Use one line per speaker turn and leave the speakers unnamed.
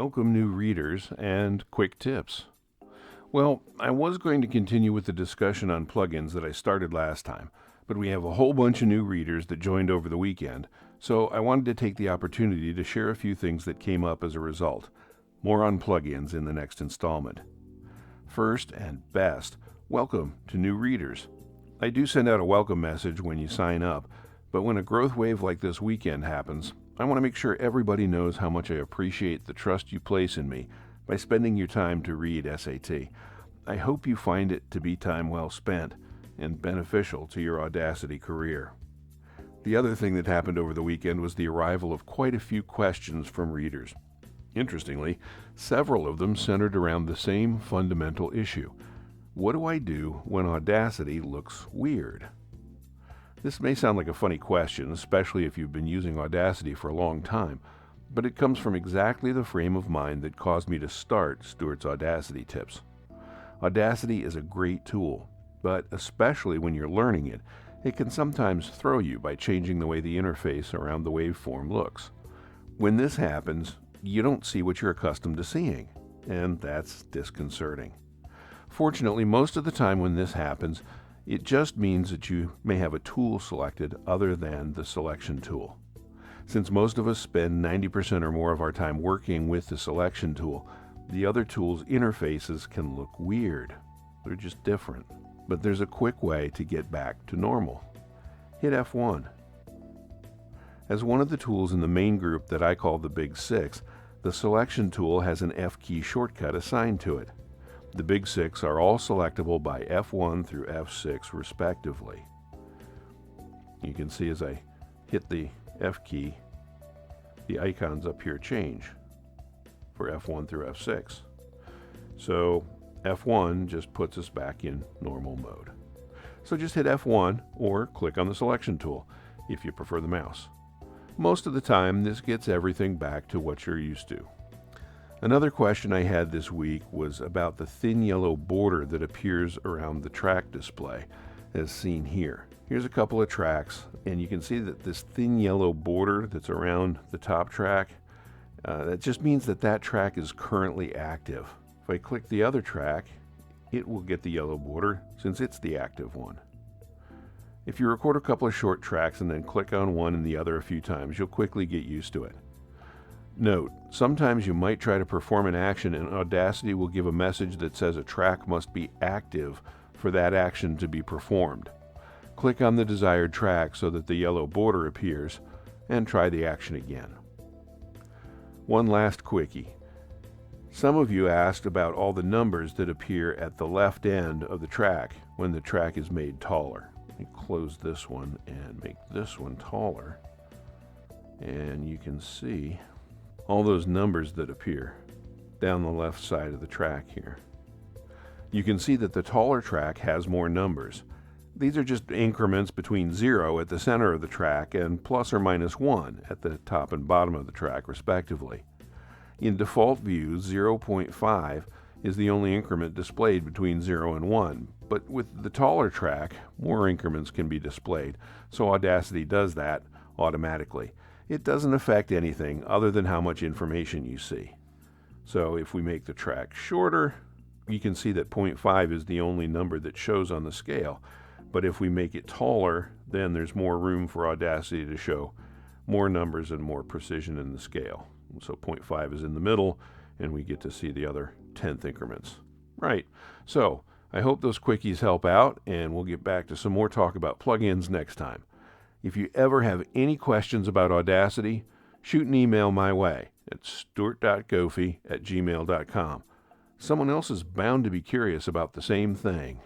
Welcome, new readers, and quick tips. Well, I was going to continue with the discussion on plugins that I started last time, but we have a whole bunch of new readers that joined over the weekend, so I wanted to take the opportunity to share a few things that came up as a result. More on plugins in the next installment. First and best, welcome to new readers. I do send out a welcome message when you sign up, but when a growth wave like this weekend happens, I want to make sure everybody knows how much I appreciate the trust you place in me by spending your time to read SAT. I hope you find it to be time well spent and beneficial to your Audacity career. The other thing that happened over the weekend was the arrival of quite a few questions from readers. Interestingly, several of them centered around the same fundamental issue. What do I do when Audacity looks weird? This may sound like a funny question, especially if you've been using Audacity for a long time, but it comes from exactly the frame of mind that caused me to start Stuart's Audacity tips. Audacity is a great tool, but especially when you're learning it, it can sometimes throw you by changing the way the interface around the waveform looks. When this happens, you don't see what you're accustomed to seeing, and that's disconcerting. Fortunately, most of the time when this happens, it just means that you may have a tool selected other than the selection tool. Since most of us spend 90% or more of our time working with the selection tool, the other tool's interfaces can look weird. They're just different. But there's a quick way to get back to normal. Hit F1. As one of the tools in the main group that I call the Big Six, the selection tool has an F key shortcut assigned to it. The Big Six are all selectable by F1 through F6 respectively. You can see as I hit the F key, the icons up here change for F1 through F6. So F1 just puts us back in normal mode. So just hit F1 or click on the selection tool if you prefer the mouse. Most of the time, this gets everything back to what you're used to. Another question I had this week was about the thin yellow border that appears around the track display, as seen here. Here's a couple of tracks, and you can see that this thin yellow border that's around the top track, that just means that that track is currently active. If I click the other track, it will get the yellow border since it's the active one. If you record a couple of short tracks and then click on one and the other a few times, you'll quickly get used to it. Note, sometimes you might try to perform an action and Audacity will give a message that says a track must be active for that action to be performed. Click on the desired track so that the yellow border appears and try the action again. One last quickie. Some of you asked about all the numbers that appear at the left end of the track when the track is made taller. Let me close this one and make this one taller. And you can see all those numbers that appear down the left side of the track here. You can see that the taller track has more numbers. These are just increments between 0 at the center of the track and plus or minus 1 at the top and bottom of the track, respectively. In default view, 0.5 is the only increment displayed between 0 and 1, but with the taller track, more increments can be displayed, so Audacity does that automatically. It doesn't affect anything other than how much information you see. So if we make the track shorter, you can see that 0.5 is the only number that shows on the scale. But if we make it taller, then there's more room for Audacity to show more numbers and more precision in the scale. So 0.5 is in the middle, and we get to see the other tenth increments. Right. So I hope those quickies help out, and we'll get back to some more talk about plugins next time. If you ever have any questions about Audacity, shoot an email my way at stuart.gofi@gmail.com. Someone else is bound to be curious about the same thing.